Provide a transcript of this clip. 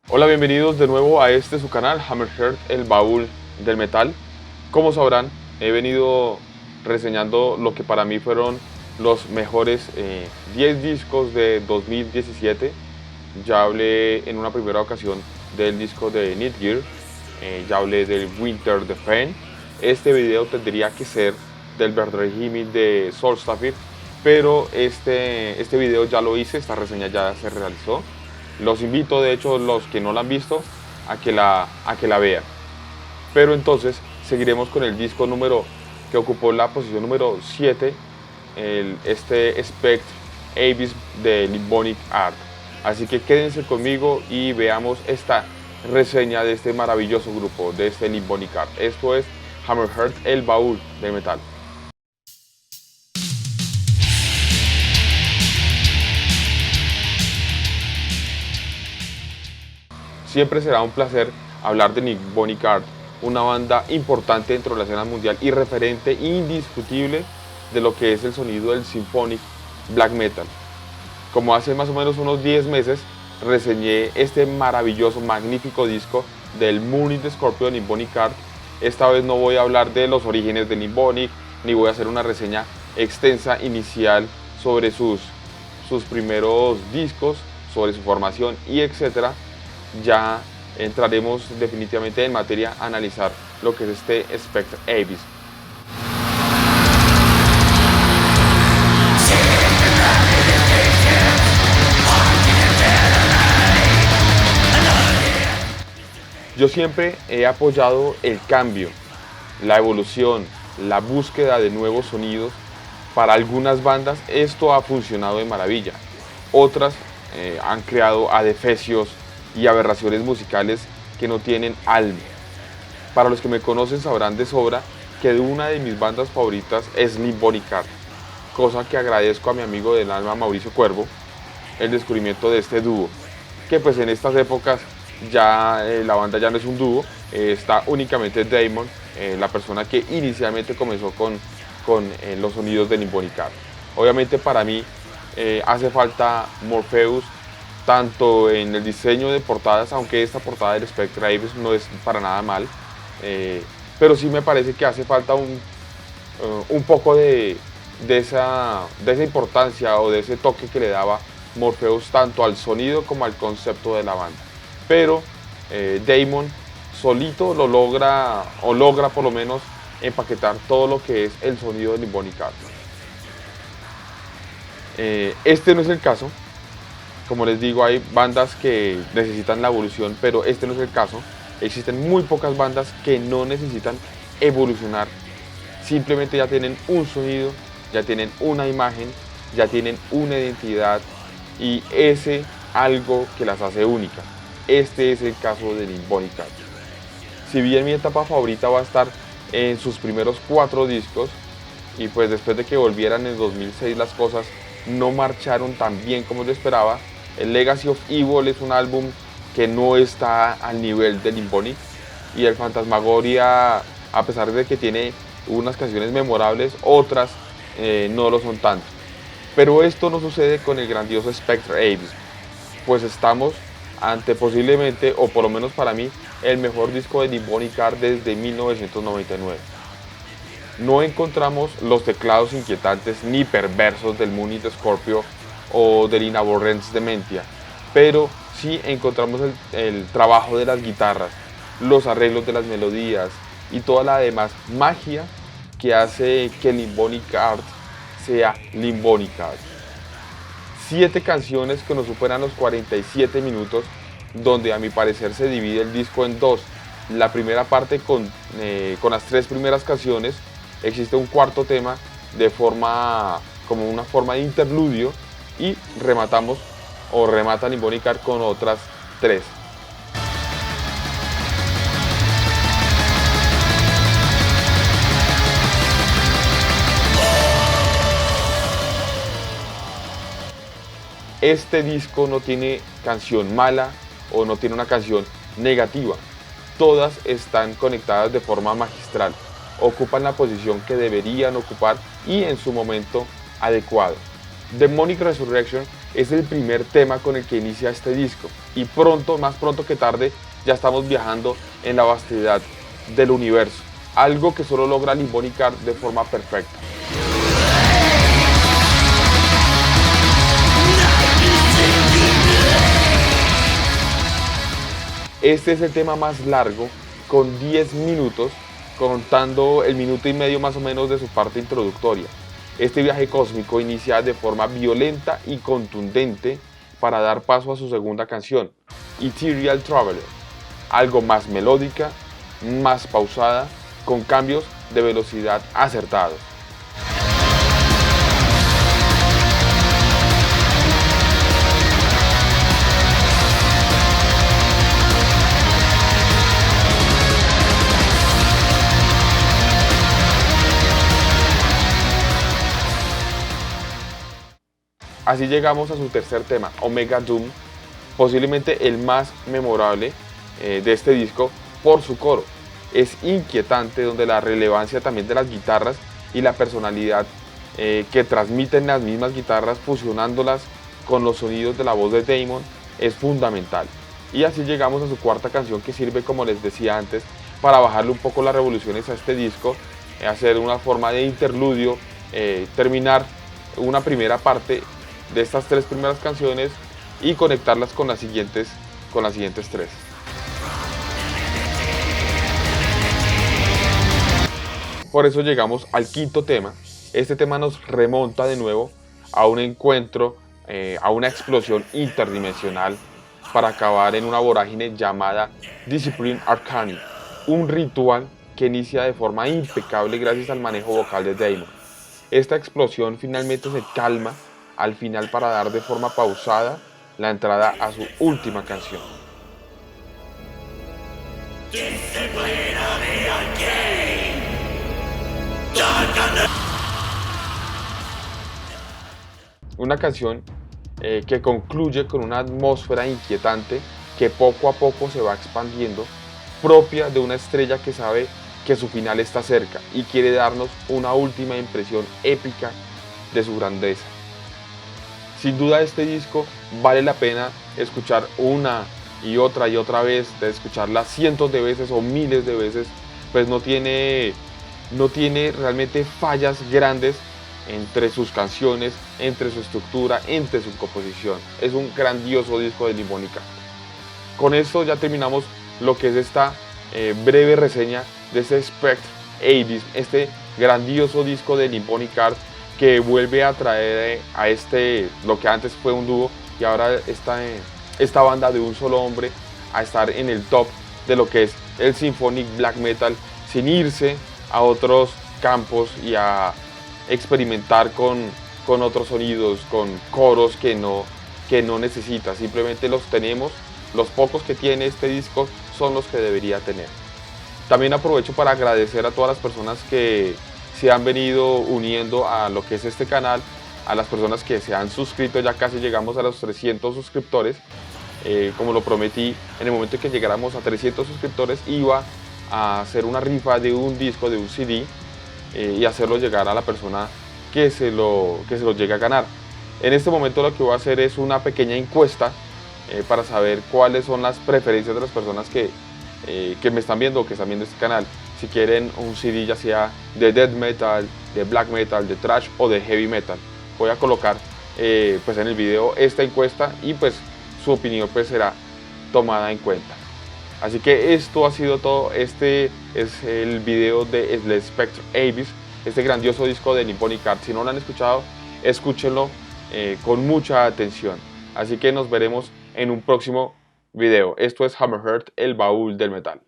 Hola, bienvenidos de nuevo a su canal, Hammerhead, el baúl del metal. Como sabrán, he venido reseñando lo que para mí fueron los mejores 10 discos de 2017. Ya hablé en una primera ocasión del disco de Netgear, ya hablé del Winter the Fen. Este video tendría que ser del Verdregimin de Solstafir, pero este video ya lo hice, esta reseña ya se realizó. Los invito, de hecho, los que no la han visto, a que la vean. Pero entonces seguiremos con el disco que ocupó la posición número 7, este Spectre Abyss de Limmbonic Art. Así que quédense conmigo y veamos esta reseña de este maravilloso grupo, de este Limmbonic Art. Esto es Hammerhead, el baúl del metal. Siempre será un placer hablar de Limmbonic Art, una banda importante dentro de la escena mundial y referente indiscutible de lo que es el sonido del symphonic black metal. Como hace más o menos unos 10 meses reseñé este maravilloso, magnífico disco del Moon in the Scorpio de Limmbonic Art. Esta vez no voy a hablar de los orígenes de Limmbonic, ni voy a hacer una reseña extensa inicial sobre sus primeros discos, sobre su formación y etcétera. Ya entraremos definitivamente en materia a analizar lo que es este Spectre Abyss. Yo siempre he apoyado el cambio, la evolución, la búsqueda de nuevos sonidos. Para algunas bandas esto ha funcionado de maravilla, otras han creado adefesios y aberraciones musicales que no tienen alma. Para los que me conocen sabrán de sobra que una de mis bandas favoritas es Limmbonic Art, cosa que agradezco a mi amigo del alma Mauricio Cuervo, el descubrimiento de este dúo, que pues en estas épocas ya la banda ya no es un dúo, está únicamente Damon, la persona que inicialmente comenzó con los sonidos de Limmbonic Art. Obviamente para mí hace falta Morpheus, tanto en el diseño de portadas, aunque esta portada del Spectre Abyss no es para nada mal, pero sí me parece que hace falta un poco de esa importancia o de ese toque que le daba Morpheus tanto al sonido como al concepto de la banda. Pero Damon solito lo logra, o logra por lo menos empaquetar todo lo que es el sonido de Limmbonic Art. Este no es el caso. Como les digo, hay bandas que necesitan la evolución, pero este no es el caso. Existen muy pocas bandas que no necesitan evolucionar. Simplemente ya tienen un sonido, ya tienen una imagen, ya tienen una identidad y ese algo que las hace únicas. Este es el caso de Limmbonic Art. Si bien mi etapa favorita va a estar en sus primeros 4 discos, y pues después de que volvieran en 2006 las cosas no marcharon tan bien como yo esperaba. El Legacy of Evil es un álbum que no está al nivel de Limmbonic, y el Phantasmagoria, a pesar de que tiene unas canciones memorables, otras no lo son tanto. Pero esto no sucede con el grandioso Spectre Abyss, pues estamos ante posiblemente, o por lo menos para mí, el mejor disco de Limmbonic Art desde 1999. No encontramos los teclados inquietantes ni perversos del Moon in the Scorpio o del In Abhorrence Dementia, pero sí encontramos el trabajo de las guitarras, los arreglos de las melodías y toda la demás magia que hace que Limmbonic Art sea Limmbonic Art. 7 canciones que nos superan los 47 minutos, donde a mi parecer se divide el disco en dos. La primera parte con las 3 primeras canciones, existe un cuarto tema como una forma de interludio, y rematamos o remata Limmbonic Art con otras 3. Este disco no tiene canción mala o no tiene una canción negativa. Todas están conectadas de forma magistral, ocupan la posición que deberían ocupar y en su momento adecuado. Demonic Resurrection Es el primer tema con el que inicia este disco y pronto, más pronto que tarde, ya estamos viajando en la vastedad del universo, algo que solo logra Limp Bizkit de forma perfecta. Este es el tema más largo, con 10 minutos, contando el minuto y medio más o menos de su parte introductoria. Este viaje cósmico inicia de forma violenta y contundente para dar paso a su segunda canción, Ethereal Traveler, algo más melódica, más pausada, con cambios de velocidad acertados. Así llegamos a su tercer tema, Omega Doom, posiblemente el más memorable de este disco por su coro. Es inquietante, donde la relevancia también de las guitarras y la personalidad que transmiten las mismas guitarras, fusionándolas con los sonidos de la voz de Damon, es fundamental. Y así llegamos a su cuarta canción, que sirve, como les decía antes, para bajarle un poco las revoluciones a este disco, hacer una forma de interludio, terminar una primera parte de estas tres primeras canciones y conectarlas con las siguientes tres. Por eso llegamos al quinto tema. Este tema nos remonta de nuevo a un encuentro, a una explosión interdimensional, para acabar en una vorágine llamada Discipline Arcani, un ritual que inicia de forma impecable gracias al manejo vocal de Damon. Esta explosión finalmente se calma al final para dar de forma pausada la entrada a su última canción. Una canción que concluye con una atmósfera inquietante que poco a poco se va expandiendo, propia de una estrella que sabe que su final está cerca y quiere darnos una última impresión épica de su grandeza. Sin duda, este disco vale la pena escuchar una y otra vez, de escucharla cientos de veces o miles de veces, pues no tiene realmente fallas grandes entre sus canciones, entre su estructura, entre su composición. Es un grandioso disco de Limp Bizkit. Con esto ya terminamos lo que es esta breve reseña de este Spectre Abyss, este grandioso disco de Limp Bizkit, que vuelve a traer a lo que antes fue un dúo y ahora esta banda de un solo hombre, a estar en el top de lo que es el symphonic black metal, sin irse a otros campos y a experimentar con otros sonidos, con coros que no necesita. Simplemente los tenemos, los pocos que tiene este disco son los que debería tener. También aprovecho para agradecer a todas las personas que se han venido uniendo a lo que es este canal, a las personas que se han suscrito. Ya casi llegamos a los 300 suscriptores. Como lo prometí, en el momento en que llegáramos a 300 suscriptores iba a hacer una rifa de un disco, de un CD, y hacerlo llegar a la persona que se lo llegue a ganar. En este momento lo que voy a hacer es una pequeña encuesta para saber cuáles son las preferencias de las personas que me están viendo o que están viendo este canal. Si quieren un CD ya sea de death metal, de black metal, de thrash o de heavy metal. Voy a colocar pues en el video esta encuesta y pues su opinión pues será tomada en cuenta. Así que esto ha sido todo. Este es el video de The Spectre Abyss, este grandioso disco de Limp Bizkit. Si no lo han escuchado, escúchenlo con mucha atención. Así que nos veremos en un próximo video. Esto es Hammerheart, el baúl del metal.